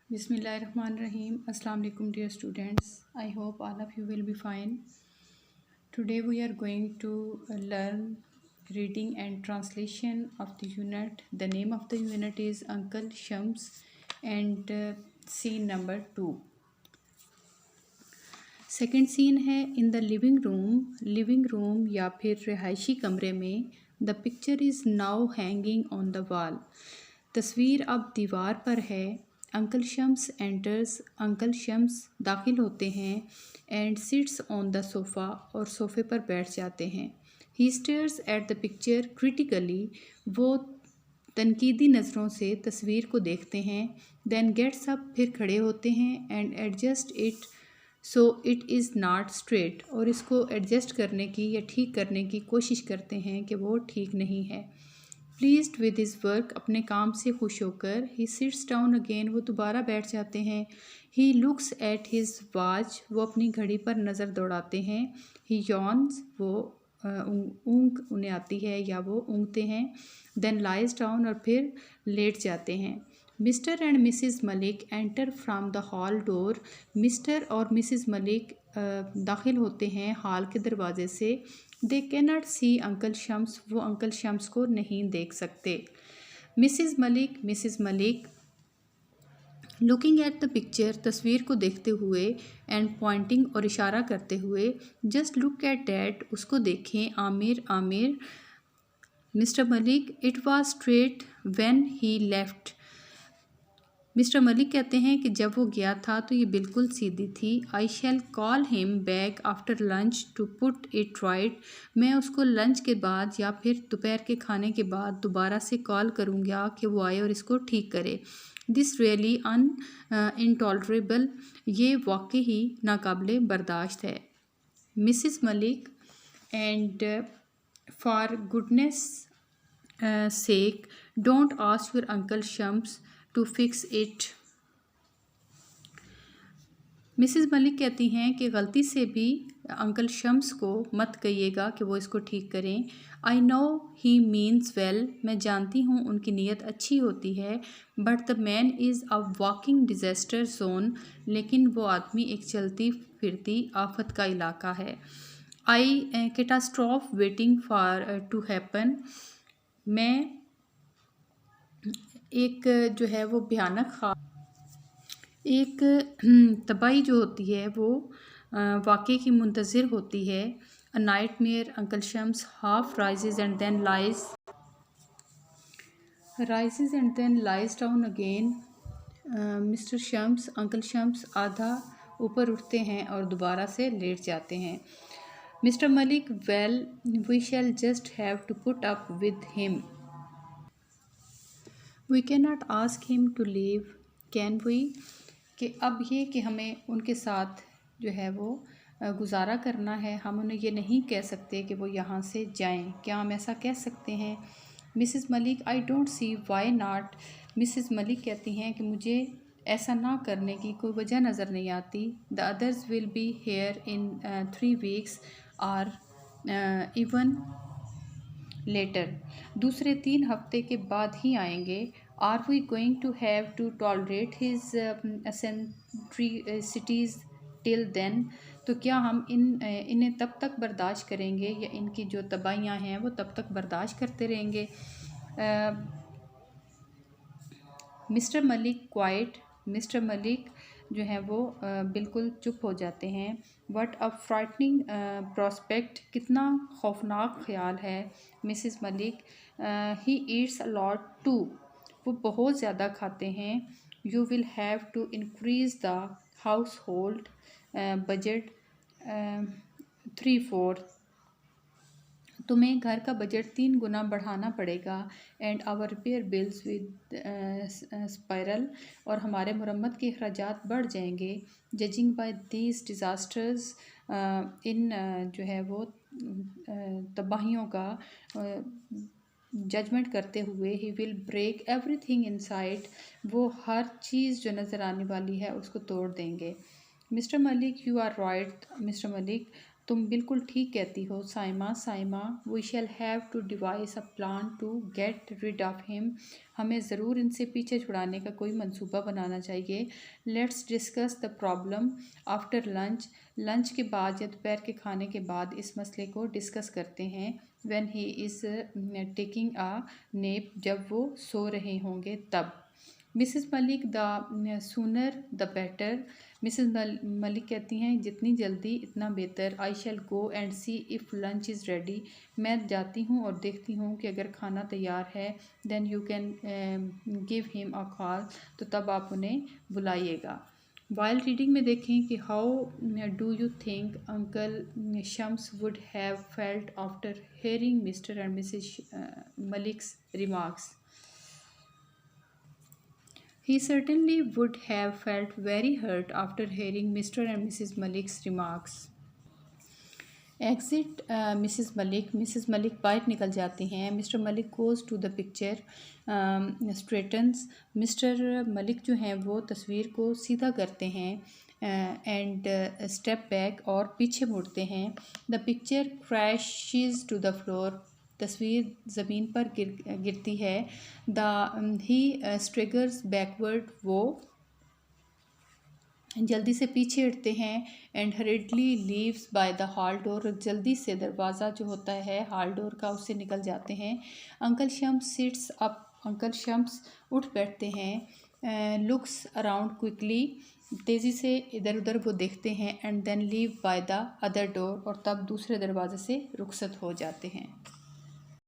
Bismillahirrahmanirrahim. Assalamu alaikum dear students. I hope all of you will be fine. Today we are going to learn reading and translation of the unit. The name of the unit is Uncle Shams and scene number 2. Second scene है in the living room या फिर रिहायशी कमरे में. The picture is now hanging on the wall. तस्वीर अब दीवार पर है. Uncle Shams enters. Uncle Shams दाखिल होते हैं. And sits on the sofa. और सोफ़े पर बैठ जाते हैं. He stares at the picture critically. वो तनकीदी नज़रों से तस्वीर को देखते हैं. Then gets up. फिर खड़े होते हैं. And adjust it so it is not straight. और इसको एडजस्ट करने की या ठीक करने की कोशिश करते हैं कि वो ठीक नहीं है. Pleased with his work. अपने काम से खुश होकर. He sits down again. वो दोबारा बैठ जाते हैं. He looks at his watch. वो अपनी घड़ी पर नज़र दौड़ाते हैं. ही यॉन्स. वो ऊँग उन्हें आती है या वो ऊँगते हैं. Then lies down. और फिर लेट जाते हैं. Mr and Mrs Malik enter from the hall door. Mr और मिसिज़ मलिक दाखिल होते हैं हॉल के दरवाज़े से. They cannot see uncle Shams. वो अंकल शम्स को नहीं देख सकते. Mrs Malik looking at the picture. तस्वीर को देखते हुए. And pointing. और इशारा करते हुए. Just look at that. उसको देखें. Aamir. Mr Malik. It was straight when he left. Mister Malik कहते हैं कि जब वो गया था तो ये बिल्कुल सीधी थी. I shall call him back after lunch to put it right. मैं उसको लंच के बाद या फिर दोपहर के खाने के बाद दोबारा से कॉल करूँगा कि वो आए और इसको ठीक करे. This really intolerable. ये वाकई ही नाकाबिले बर्दाश्त है. Mrs Malik. And for goodness sake, don't ask your Uncle Shams to fix it. Mrs Malik कहती हैं कि गलती से भी अंकल शम्स को मत कहिएगा कि वो इसको ठीक करें. I know he means well. मैं जानती हूँ उनकी नीयत अच्छी होती है. But the man is a walking disaster zone. लेकिन वो आदमी एक चलती फिरती आफत का इलाका है. I catastrophe waiting for to happen. मैं एक जो है वो भयानक एक तबाही जो होती है वो वाक़ई की मुंतज़िर होती है. A nightmare. Uncle Shams half rises and then lies down again. Mister Shams. Uncle Shams आधा ऊपर उठते हैं और दोबारा से लेट जाते हैं. Mr Malik. Well we shall just have to put up with him. We can not ask him to leave. Can we. कि अब ये कि हमें उनके साथ जो है वो गुजारा करना है. हम उन्हें ये नहीं कह सकते कि वो यहाँ से जाएं. क्या हम ऐसा कह सकते हैं. Mrs Malik. I don't see why not. Mrs Malik कहती हैं कि मुझे ऐसा ना करने की कोई वजह नज़र नहीं आती. The others will be here in 3 weeks और इवन लेटर. दूसरे 3 हफ्ते के बाद ही आएंगे. Are we going to have to tolerate his eccentricities till then. तो क्या हम इन्हें तब तक बर्दाश्त करेंगे या इनकी जो तबाहियाँ हैं वो तब तक बर्दाश्त करते रहेंगे. Mr Malik quiet. Mr Malik जो है वो बिल्कुल चुप हो जाते हैं. What a frightening prospect. कितना खौफनाक ख्याल है. Mrs Malik. He eats a lot too. वो बहुत ज़्यादा खाते हैं. You will have to increase the household budget 3/4. तुम्हें घर का बजट 3 गुना बढ़ाना पड़ेगा. And our repair bills with spiral. और हमारे मुरम्मत के अखराजात बढ़ जाएंगे. Judging bye these disasters. इन जो है वो तबाहियों का जजमेंट करते हुए. He will break everything in sight. वो हर चीज़ जो नज़र आने वाली है उसको तोड़ देंगे. Mr Malik. You are right. Mr Malik. तुम बिल्कुल ठीक कहती हो Saima. Saima, we shall have to devise a plan to get rid of him. हमें ज़रूर इनसे पीछे छुड़ाने का कोई मंसूबा बनाना चाहिए। Let's discuss the problem after lunch. Lunch के बाद या दोपहर के खाने के बाद इस मसले को डिस्कस करते हैं। When he is taking a nap, जब वो सो रहे होंगे तब। Mrs Malik, the sooner the better. Mrs Malik कहती हैं जितनी जल्दी इतना बेहतर। I shall go and see if lunch is ready. मैं जाती हूँ और देखती हूँ कि अगर खाना तैयार है। Then you can give him a call, तो तब आप उन्हें बुलाइएगा। वाइल रीडिंग में देखें कि how do you think uncle Shams would have felt after hearing mister and Mrs Malik's remarks. He certainly would have felt very hurt after hearing Mr. and Mrs. Malik's remarks. Exit Mrs. Malik. Mrs. Malik बाहर निकल जाती हैं. Mr. Malik goes to the picture, straightens. Mr. Malik जो हैं वो तस्वीर को सीधा करते हैं and step back और पीछे मुड़ते हैं. The picture crashes to the floor. तस्वीर ज़मीन पर गिरती है. ही स्ट्रिगर्स बैकवर्ड, वो जल्दी से पीछे हटते हैं. And हरिडली leaves by the hall door, जल्दी से दरवाज़ा जो होता है हॉल डोर का उससे निकल जाते हैं. Uncle Shams sits up. Uncle Shams उठ बैठते हैं. लुक्स अराउंड क्विकली, तेज़ी से इधर उधर वो देखते हैं. And then leave by the other door, और तब दूसरे दरवाजे से रुखसत हो जाते हैं.